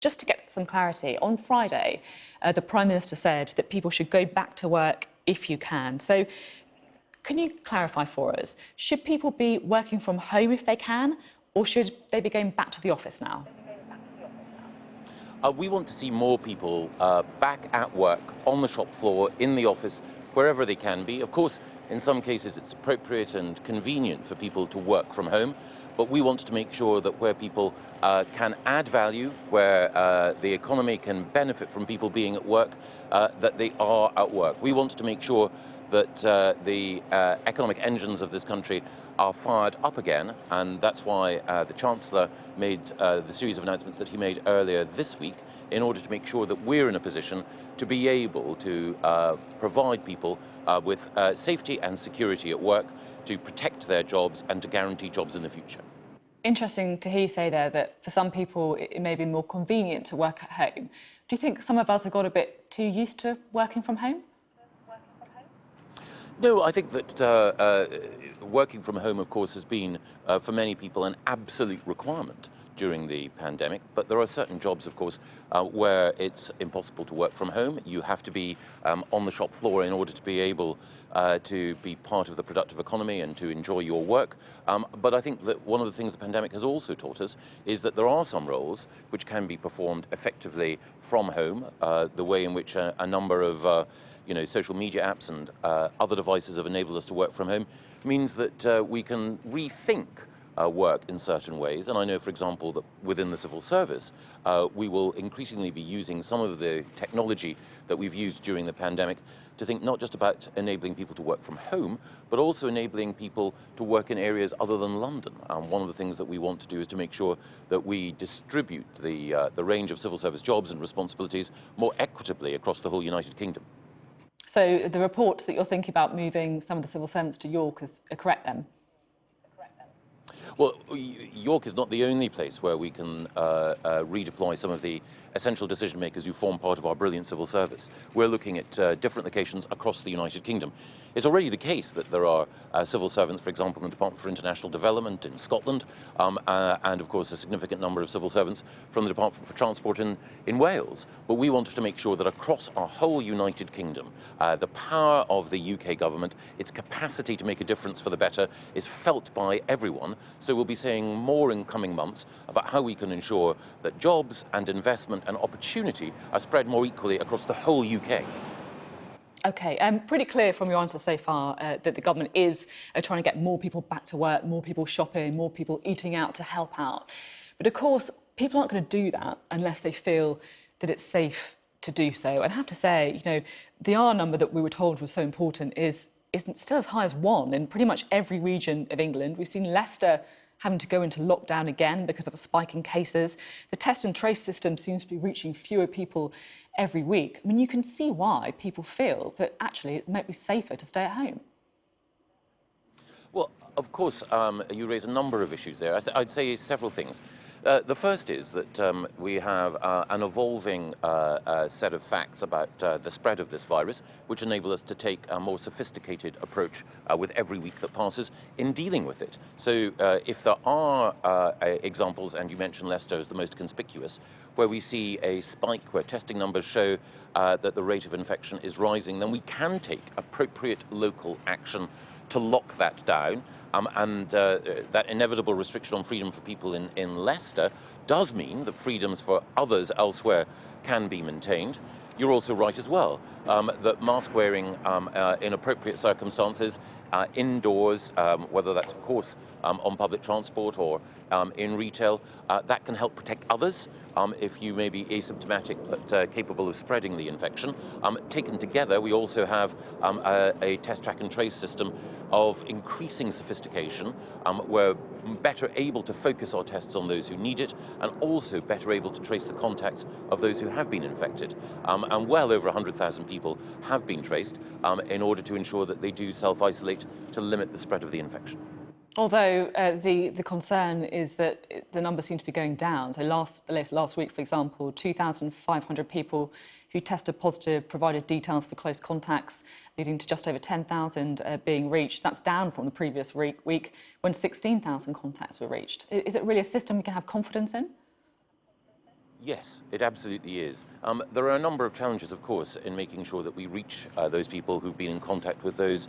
Just to get some clarity, on Friday, the Prime Minister said that people should go back to work if you can. So can you clarify for us, should people be working from home if they can, or should they be going back to the office now? We want to see more people back at work, on the shop floor, in the office, wherever they can be. Of course, in some cases it's appropriate and convenient for people to work from home, but we want to make sure that where people can add value, where the economy can benefit from people being at work, that they are at work. We want to make sure that the economic engines of this country are fired up again, and that's why the Chancellor made the series of announcements that he made earlier this week in order to make sure that we're in a position to be able to provide people with safety and security at work, to protect their jobs and to guarantee jobs in the future. Interesting to hear you say there that for some people it may be more convenient to work at home. Do you think some of us have got a bit too used to working from home? No, I think that working from home, of course, has been, for many people, an absolute requirement during the pandemic. But there are certain jobs, of course, where it's impossible to work from home. You have to be on the shop floor in order to be able to be part of the productive economy and to enjoy your work. But I think that one of the things the pandemic has also taught us is that there are some roles which can be performed effectively from home. The way in which a number of social media apps and other devices have enabled us to work from home means that we can rethink work in certain ways. And I know, for example, that within the civil service, we will increasingly be using some of the technology that we've used during the pandemic to think not just about enabling people to work from home, but also enabling people to work in areas other than London. One of the things that we want to do is to make sure that we distribute the range of civil service jobs and responsibilities more equitably across the whole United Kingdom. So the reports that you're thinking about moving some of the civil servants to York are correct then? Well, York is not the only place where we can redeploy some of the essential decision makers who form part of our brilliant civil service. We're looking at different locations across the United Kingdom. It's already the case that there are civil servants, for example, in the Department for International Development in Scotland, and of course a significant number of civil servants from the Department for Transport in Wales. But we wanted to make sure that across our whole United Kingdom, the power of the UK government, its capacity to make a difference for the better, is felt by everyone. So we'll be saying more in coming months about how we can ensure that jobs and investment and opportunity are spread more equally across the whole UK. OK, pretty clear from your answer so far that the government is trying to get more people back to work, more people shopping, more people eating out to help out. But of course, people aren't going to do that unless they feel that it's safe to do so. And I have to say, the R number that we were told was so important is still as high as 1 in pretty much every region of England. We've seen Leicester having to go into lockdown again because of a spike in cases. The test and trace system seems to be reaching fewer people every week. I mean, you can see why people feel that actually it might be safer to stay at home. Well, of course, you raise a number of issues there. I'd say several things. The first is that we have an evolving set of facts about the spread of this virus, which enable us to take a more sophisticated approach with every week that passes in dealing with it. So if there are examples, and you mentioned Leicester as the most conspicuous, where we see a spike where testing numbers show that the rate of infection is rising, then we can take appropriate local action to lock that down. And that inevitable restriction on freedom for people in Leicester does mean that freedoms for others elsewhere can be maintained. You're also right as well that mask wearing in appropriate circumstances, indoors, whether that's of course on public transport or in retail, that can help protect others if you may be asymptomatic but capable of spreading the infection. Taken together, we also have a test, track and trace system of increasing sophistication. We're better able to focus our tests on those who need it, and also better able to trace the contacts of those who have been infected. And well over 100,000 people have been traced in order to ensure that they do self-isolate to limit the spread of the infection. Although the concern is that the numbers seem to be going down. So last week, for example, 2,500 people who tested positive provided details for close contacts, leading to just over 10,000 being reached. That's down from the previous week when 16,000 contacts were reached. Is it really a system we can have confidence in? Yes, it absolutely is. There are a number of challenges, of course, in making sure that we reach those people who've been in contact with those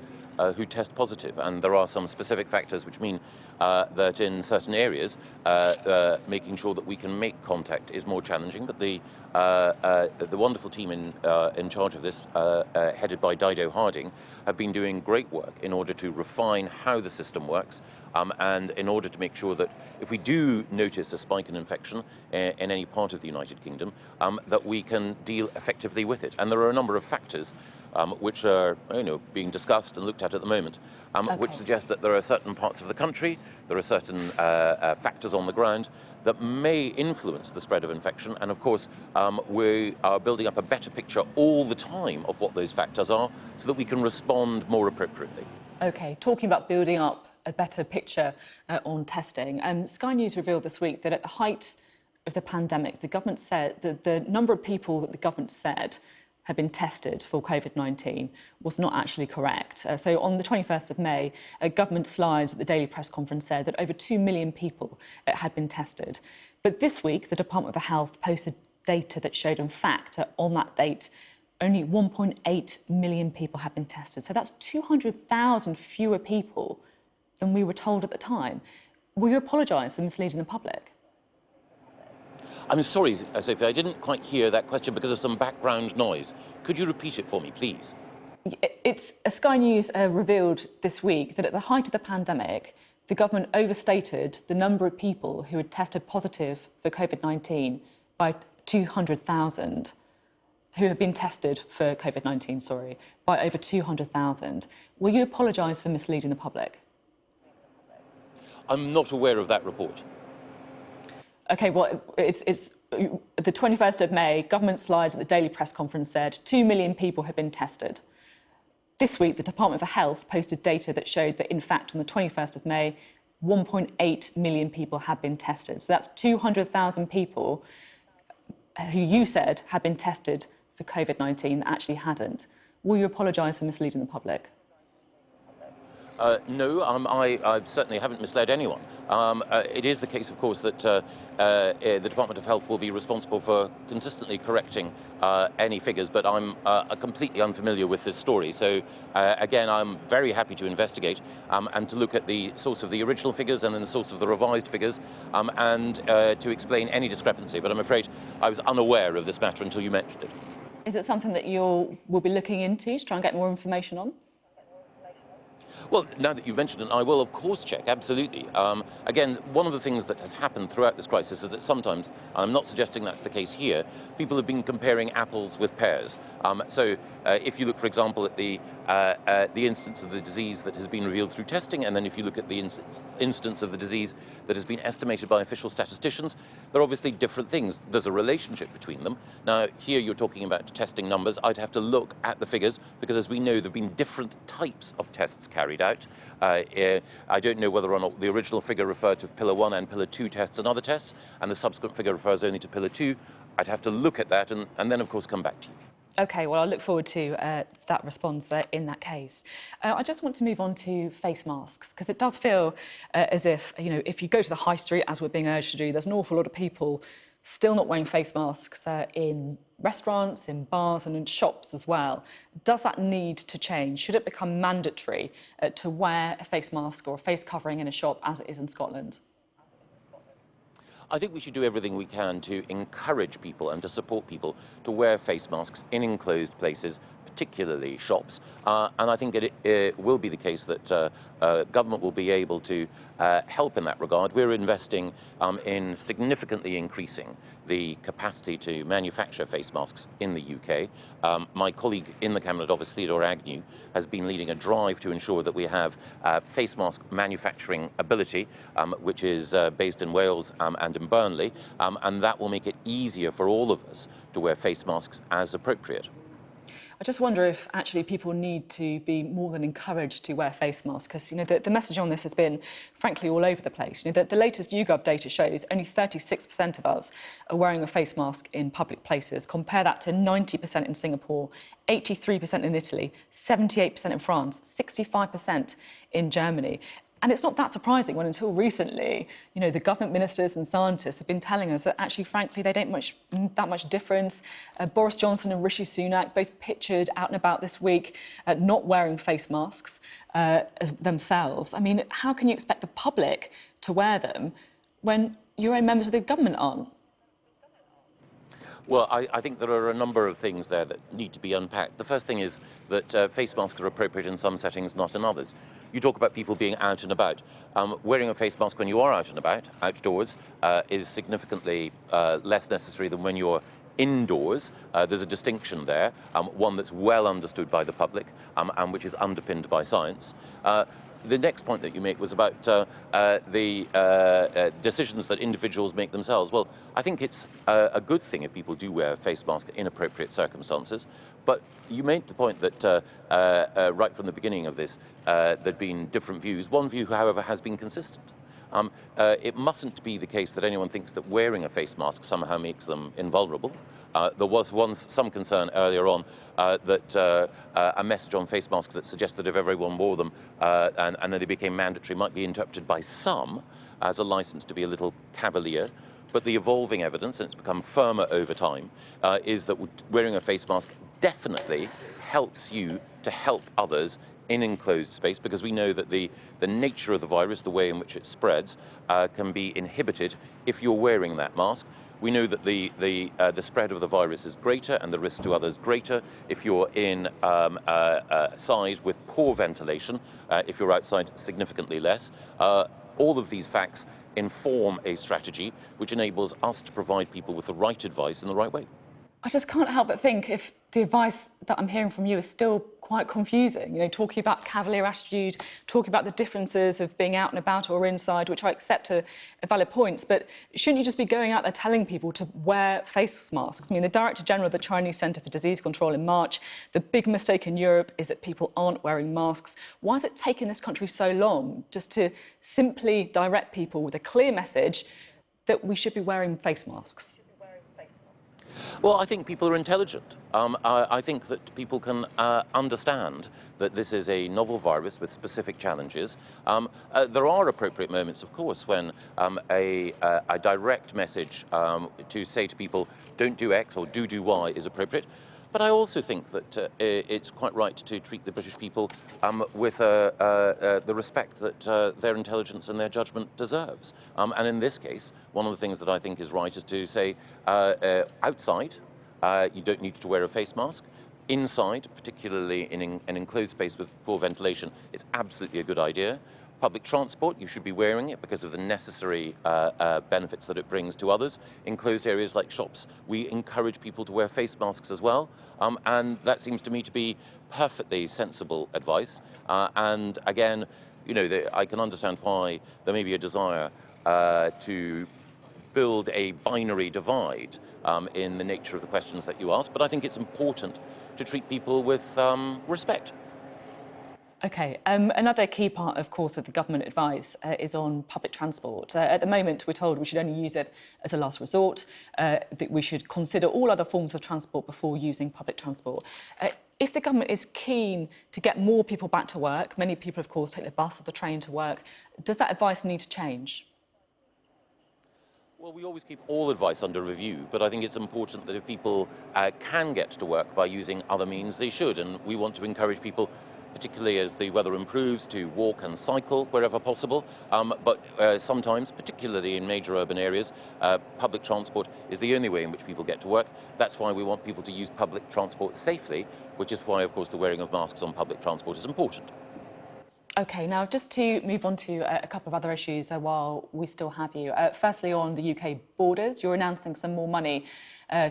who test positive. And there are some specific factors which mean that in certain areas, making sure that we can make contact is more challenging. But the wonderful team in charge of this, headed by Dido Harding, have been doing great work in order to refine how the system works, and in order to make sure that if we do notice a spike in infection in any part of the United Kingdom, that we can deal effectively with it. And there are a number of factors which are being discussed and looked at the moment, which suggest that there are certain parts of the country, there are certain factors on the ground that may influence the spread of infection. And of course, we are building up a better picture all the time of what those factors are so that we can respond more appropriately. OK, talking about building up a better picture on testing, Sky News revealed this week that at the height of the pandemic, the government said that the number of people that the government said had been tested for COVID-19 was not actually correct. So on the 21st of May, government slides at the Daily Press Conference said that over 2 million people had been tested. But this week, the Department of Health posted data that showed, in fact, on that date, only 1.8 million people had been tested. So that's 200,000 fewer people than we were told at the time. Will you apologise for misleading the public? I'm sorry, Sophie, I didn't quite hear that question because of some background noise. Could you repeat it for me, please? It's Sky News revealed this week that at the height of the pandemic, the government overstated the number of people who had tested positive for COVID-19 by 200,000. Who have been tested for COVID-19, sorry, by over 200,000. Will you apologise for misleading the public? I'm not aware of that report. OK, well, it's the 21st of May, government slides at the Daily Press Conference said 2 million people had been tested. This week, the Department of Health posted data that showed that, in fact, on the 21st of May, 1.8 million people had been tested. So that's 200,000 people who you said had been tested for COVID-19 that actually hadn't. Will you apologise for misleading the public? No, I certainly haven't misled anyone. It is the case, of course, that the Department of Health will be responsible for consistently correcting any figures, but I'm completely unfamiliar with this story. So, again, I'm very happy to investigate and to look at the source of the original figures and then the source of the revised figures and to explain any discrepancy. But I'm afraid I was unaware of this matter until you mentioned it. Is it something that you will be looking into to try and get more information on? Well, now that you've mentioned it, I will, of course, check, absolutely. Again, one of the things that has happened throughout this crisis is that sometimes, I'm not suggesting that's the case here, people have been comparing apples with pears. So if you look, for example, at the instance of the disease that has been revealed through testing, and then if you look at the instance of the disease that has been estimated by official statisticians, they're obviously different things. There's a relationship between them. Now, here you're talking about testing numbers. I'd have to look at the figures, because as we know, there have been different types of tests carried out. I don't know whether or not the original figure referred to Pillar 1 and Pillar 2 tests and other tests, and the subsequent figure refers only to Pillar 2. I'd have to look at that and then, of course, come back to you. OK, well, I look forward to that response in that case. I just want to move on to face masks, because it does feel as if, if you go to the high street, as we're being urged to do, there's an awful lot of people still not wearing face masks in restaurants, in bars and in shops as well. Does that need to change? Should it become mandatory to wear a face mask or a face covering in a shop, as it is in Scotland? I think we should do everything we can to encourage people and to support people to wear face masks in enclosed places, particularly shops. And I think it will be the case that government will be able to help in that regard. We're investing in significantly increasing the capacity to manufacture face masks in the UK. My colleague in the Cabinet Office, Theodore Agnew, has been leading a drive to ensure that we have face mask manufacturing ability, which is based in Wales and in Burnley, and that will make it easier for all of us to wear face masks as appropriate. I just wonder if actually people need to be more than encouraged to wear face masks, because the message on this has been, frankly, all over the place. The latest YouGov data shows only 36% of us are wearing a face mask in public places. Compare that to 90% in Singapore, 83% in Italy, 78% in France, 65% in Germany. And it's not that surprising when until recently, the government ministers and scientists have been telling us that actually, frankly, they don't that much difference. Boris Johnson and Rishi Sunak both pictured out and about this week not wearing face masks themselves. I mean, how can you expect the public to wear them when your own members of the government aren't? Well, I think there are a number of things there that need to be unpacked. The first thing is that face masks are appropriate in some settings, not in others. You talk about people being out and about. Wearing a face mask when you are out and about, outdoors, is significantly less necessary than when you're indoors. There's a distinction there, one that's well understood by the public and which is underpinned by science. The next point that you make was about the decisions that individuals make themselves. Well, I think it's a good thing if people do wear a face mask in appropriate circumstances. But you made the point that right from the beginning of this, there'd been different views. One view, however, has been consistent. It mustn't be the case that anyone thinks that wearing a face mask somehow makes them invulnerable. There was once some concern earlier on that a message on face masks that suggests that if everyone wore them and then they became mandatory might be interpreted by some as a license to be a little cavalier. But the evolving evidence, and it's become firmer over time, is that wearing a face mask definitely helps you to help others in enclosed space, because we know that the nature of the virus, the way in which it spreads, can be inhibited if you're wearing that mask. We know that the spread of the virus is greater and the risk to others greater if you're inside with poor ventilation, if you're outside significantly less. All of these facts inform a strategy which enables us to provide people with the right advice in the right way. I just can't help but think if the advice that I'm hearing from you is still quite confusing, talking about cavalier attitude, talking about the differences of being out and about or inside, which I accept are valid points, but shouldn't you just be going out there telling people to wear face masks? I mean, the Director General of the Chinese Centre for Disease Control in March, the big mistake in Europe is that people aren't wearing masks. Why has it taken this country so long just to simply direct people with a clear message that we should be wearing face masks? Well, I think people are intelligent. I think that people can understand that this is a novel virus with specific challenges. There are appropriate moments, of course, when a direct message to say to people, don't do X or do Y is appropriate. But I also think that it's quite right to treat the British people with the respect that their intelligence and their judgment deserves. And in this case, one of the things that I think is right is to say outside, you don't need to wear a face mask. Inside, particularly in an enclosed space with poor ventilation, it's absolutely a good idea. Public transport, you should be wearing it because of the necessary benefits that it brings to others. Enclosed areas like shops, we encourage people to wear face masks as well. And that seems to me to be perfectly sensible advice. And again, I can understand why there may be a desire to build a binary divide in the nature of the questions that you ask. But I think it's important to treat people with respect. OK, another key part, of course, of the government advice is on public transport. At the moment, we're told we should only use it as a last resort, that we should consider all other forms of transport before using public transport. If the government is keen to get more people back to work, many people, of course, take the bus or the train to work, does that advice need to change? Well, we always keep all advice under review, but I think it's important that if people can get to work by using other means, they should. And we want to encourage people, particularly as the weather improves, to walk and cycle wherever possible. But sometimes, particularly in major urban areas, public transport is the only way in which people get to work. That's why we want people to use public transport safely, which is why, of course, the wearing of masks on public transport is important. OK, now just to move on to a couple of other issues while we still have you. Firstly, on the UK borders, you're announcing some more money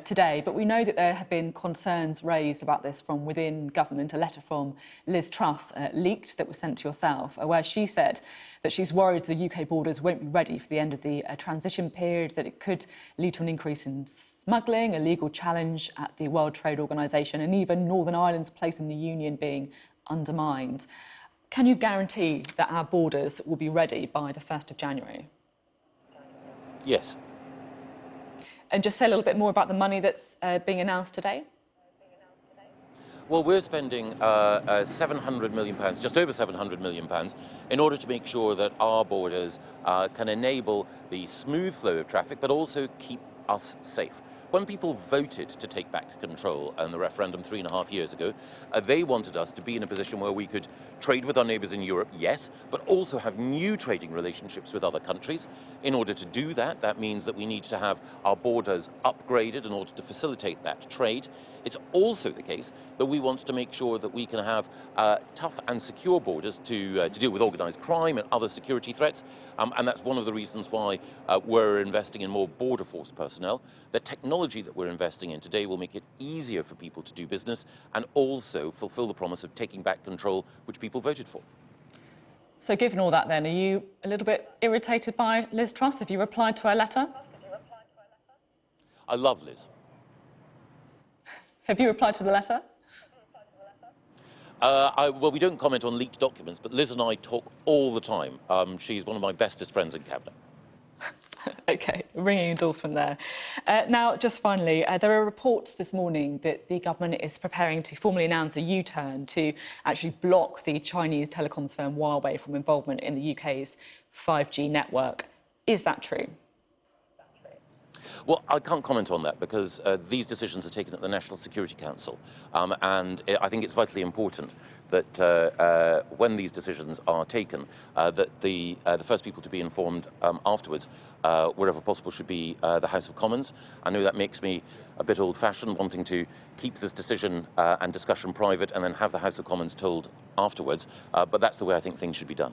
today, but we know that there have been concerns raised about this from within government. A letter from Liz Truss leaked that was sent to yourself, where she said that she's worried the UK borders won't be ready for the end of the transition period, that it could lead to an increase in smuggling, a legal challenge at the World Trade Organisation, and even Northern Ireland's place in the Union being undermined. Can you guarantee that our borders will be ready by the 1st of January? Yes. And just say a little bit more about the money that's being announced today. Well, we're spending £700 million, just over £700 million, in order to make sure that our borders can enable the smooth flow of traffic, but also keep us safe. When people voted to take back control in the referendum 3.5 years ago, they wanted us to be in a position where we could trade with our neighbours in Europe, yes, but also have new trading relationships with other countries. In order to do that, that means that we need to have our borders upgraded in order to facilitate that trade. It's also the case that we want to make sure that we can have tough and secure borders to deal with organised crime and other security threats, and that's one of the reasons why we're investing in more border force personnel. The technology that we're investing in today will make it easier for people to do business and also fulfil the promise of taking back control which people voted for. So given all that then, are you a little bit irritated by Liz Truss? Have you replied to her letter? I love Liz. Have you replied to the letter? Well, we don't comment on leaked documents, but Liz and I talk all the time. She's one of my bestest friends in Cabinet. OK, ringing endorsement there. Now, just finally, there are reports this morning that the government is preparing to formally announce a U-turn to actually block the Chinese telecoms firm Huawei from involvement in the UK's 5G network. Is that true? Well, I can't comment on that because these decisions are taken at the National Security Council, and I think it's vitally important that when these decisions are taken, that the first people to be informed afterwards, wherever possible, should be the House of Commons. I know that makes me a bit old-fashioned, wanting to keep this decision and discussion private and then have the House of Commons told afterwards, but that's the way I think things should be done.